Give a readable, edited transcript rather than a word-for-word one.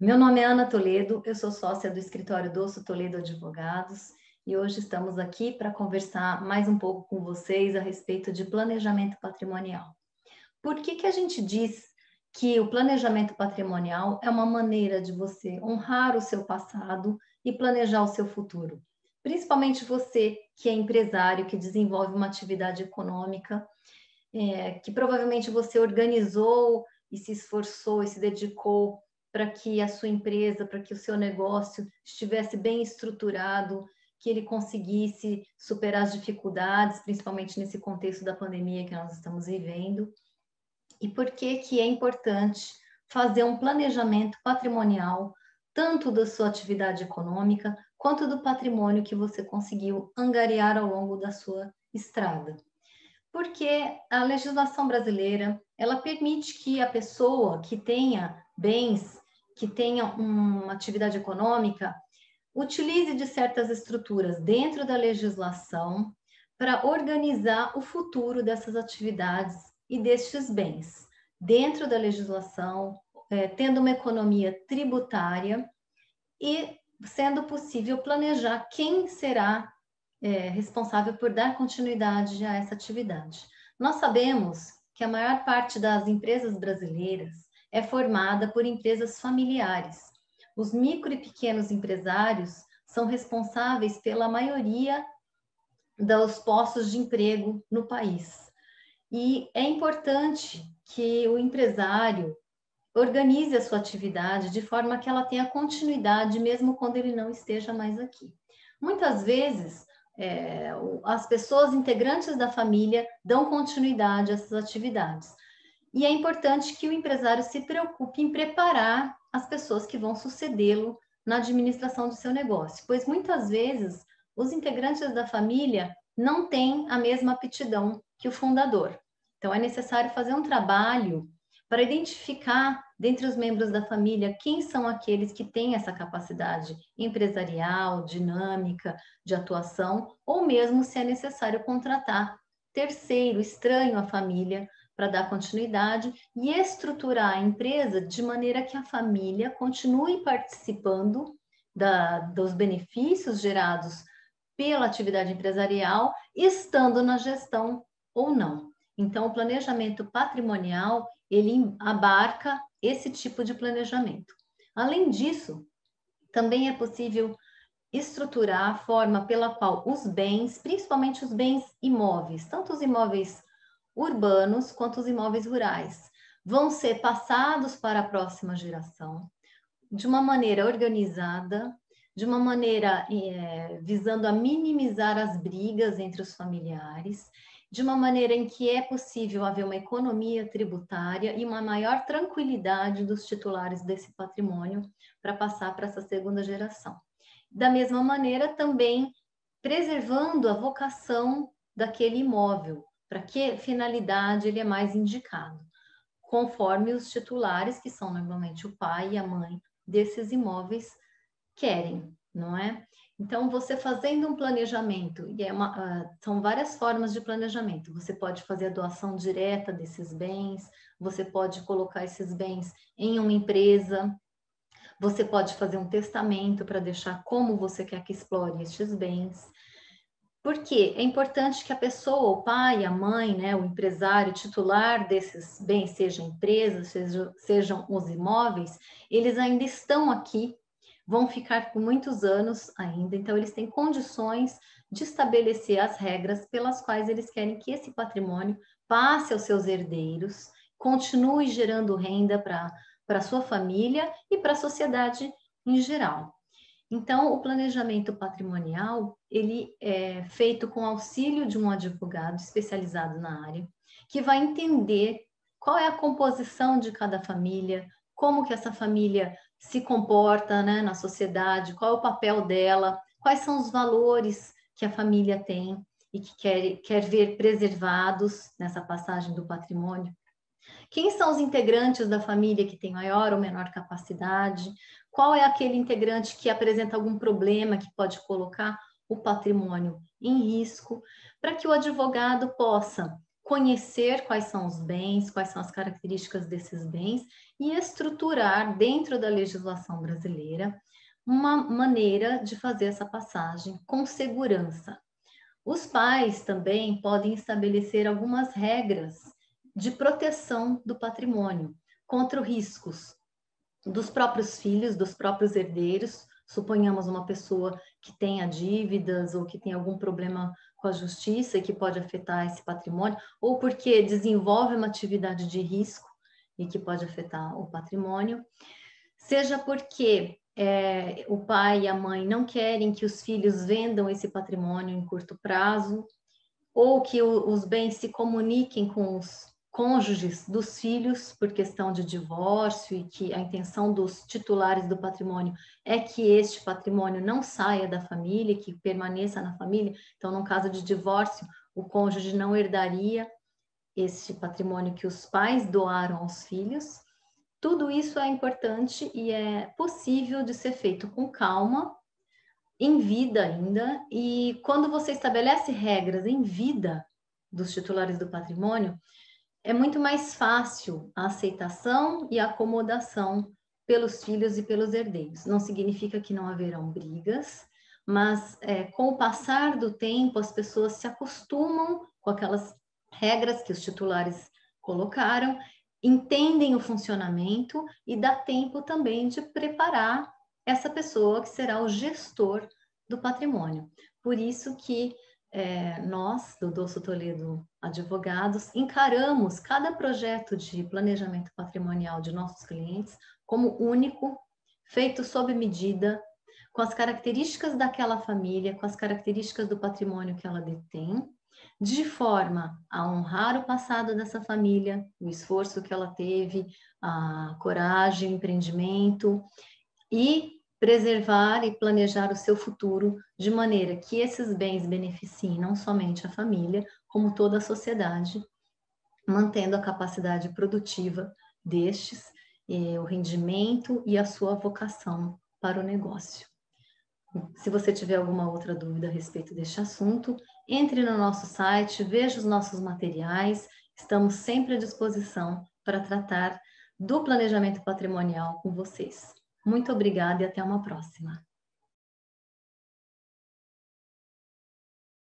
Meu nome é Ana Toledo, eu sou sócia do escritório Dosso Toledo Advogados e hoje estamos aqui para conversar mais um pouco com vocês a respeito de planejamento patrimonial. Por que a gente diz que o planejamento patrimonial é uma maneira de você honrar o seu passado e planejar o seu futuro? Principalmente você que é empresário, que desenvolve uma atividade econômica, que provavelmente você organizou e se esforçou e se dedicou para que a sua empresa, para que o seu negócio estivesse bem estruturado, que ele conseguisse superar as dificuldades, principalmente nesse contexto da pandemia que nós estamos vivendo. E por que é importante fazer um planejamento patrimonial, tanto da sua atividade econômica, quanto do patrimônio que você conseguiu angariar ao longo da sua estrada. Porque a legislação brasileira, ela permite que a pessoa que tenha bens, que tenha uma atividade econômica, utilize de certas estruturas dentro da legislação para organizar o futuro dessas atividades e destes bens, dentro da legislação, tendo uma economia tributária e sendo possível planejar quem será responsável por dar continuidade a essa atividade. Nós sabemos que a maior parte das empresas brasileiras é formada por empresas familiares. Os micro e pequenos empresários são responsáveis pela maioria dos postos de emprego no país. E é importante que o empresário organize a sua atividade de forma que ela tenha continuidade, mesmo quando ele não esteja mais aqui. Muitas vezes, as pessoas integrantes da família dão continuidade a essas atividades. E é importante que o empresário se preocupe em preparar as pessoas que vão sucedê-lo na administração do seu negócio, pois muitas vezes os integrantes da família não têm a mesma aptidão que o fundador. Então, é necessário fazer um trabalho para identificar, dentre os membros da família, quem são aqueles que têm essa capacidade empresarial, dinâmica, de atuação, ou mesmo se é necessário contratar terceiro, estranho à família, para dar continuidade e estruturar a empresa de maneira que a família continue participando dos benefícios gerados pela atividade empresarial, estando na gestão ou não. Então, o planejamento patrimonial, ele abarca esse tipo de planejamento. Além disso, também é possível estruturar a forma pela qual os bens, principalmente os bens imóveis, tanto os imóveis urbanos quanto os imóveis rurais, vão ser passados para a próxima geração de uma maneira organizada, de uma maneira visando a minimizar as brigas entre os familiares, de uma maneira em que é possível haver uma economia tributária e uma maior tranquilidade dos titulares desse patrimônio para passar para essa segunda geração. Da mesma maneira, também preservando a vocação daquele imóvel, para que finalidade ele é mais indicado, conforme os titulares, que são normalmente o pai e a mãe desses imóveis, querem, não é? Então, você fazendo um planejamento, e são várias formas de planejamento. Você pode fazer a doação direta desses bens, você pode colocar esses bens em uma empresa, você pode fazer um testamento para deixar como você quer que explore estes bens. Porque é importante que a pessoa, o pai, a mãe, né, o empresário titular desses bens, seja a empresa, sejam os imóveis, eles ainda estão aqui, vão ficar por muitos anos ainda, então eles têm condições de estabelecer as regras pelas quais eles querem que esse patrimônio passe aos seus herdeiros, continue gerando renda para a sua família e para a sociedade em geral. Então, o planejamento patrimonial, ele é feito com auxílio de um advogado especializado na área, que vai entender qual é a composição de cada família, como que essa família se comporta, né, na sociedade, qual é o papel dela, quais são os valores que a família tem e que quer ver preservados nessa passagem do patrimônio. Quem são os integrantes da família que têm maior ou menor capacidade? Qual é aquele integrante que apresenta algum problema que pode colocar o patrimônio em risco? Para que o advogado possa conhecer quais são os bens, quais são as características desses bens e estruturar dentro da legislação brasileira uma maneira de fazer essa passagem com segurança. Os pais também podem estabelecer algumas regras de proteção do patrimônio contra os riscos dos próprios filhos, dos próprios herdeiros. Suponhamos uma pessoa que tenha dívidas ou que tenha algum problema com a justiça e que pode afetar esse patrimônio, ou porque desenvolve uma atividade de risco e que pode afetar o patrimônio, seja porque o pai e a mãe não querem que os filhos vendam esse patrimônio em curto prazo, ou que os bens se comuniquem com os cônjuges dos filhos por questão de divórcio e que a intenção dos titulares do patrimônio é que este patrimônio não saia da família, que permaneça na família. Então, no caso de divórcio, o cônjuge não herdaria este patrimônio que os pais doaram aos filhos. Tudo isso é importante e é possível de ser feito com calma, em vida ainda, e quando você estabelece regras em vida dos titulares do patrimônio, é muito mais fácil a aceitação e a acomodação pelos filhos e pelos herdeiros. Não significa que não haverão brigas, mas com o passar do tempo, as pessoas se acostumam com aquelas regras que os titulares colocaram, entendem o funcionamento e dá tempo também de preparar essa pessoa que será o gestor do patrimônio. Por isso que nós, do Dosso Toledo Advogados, encaramos cada projeto de planejamento patrimonial de nossos clientes como único, feito sob medida, com as características daquela família, com as características do patrimônio que ela detém, de forma a honrar o passado dessa família, o esforço que ela teve, a coragem, o empreendimento e preservar e planejar o seu futuro de maneira que esses bens beneficiem não somente a família, como toda a sociedade, mantendo a capacidade produtiva destes, o rendimento e a sua vocação para o negócio. Se você tiver alguma outra dúvida a respeito deste assunto, entre no nosso site, veja os nossos materiais, estamos sempre à disposição para tratar do planejamento patrimonial com vocês. Muito obrigada e até uma próxima.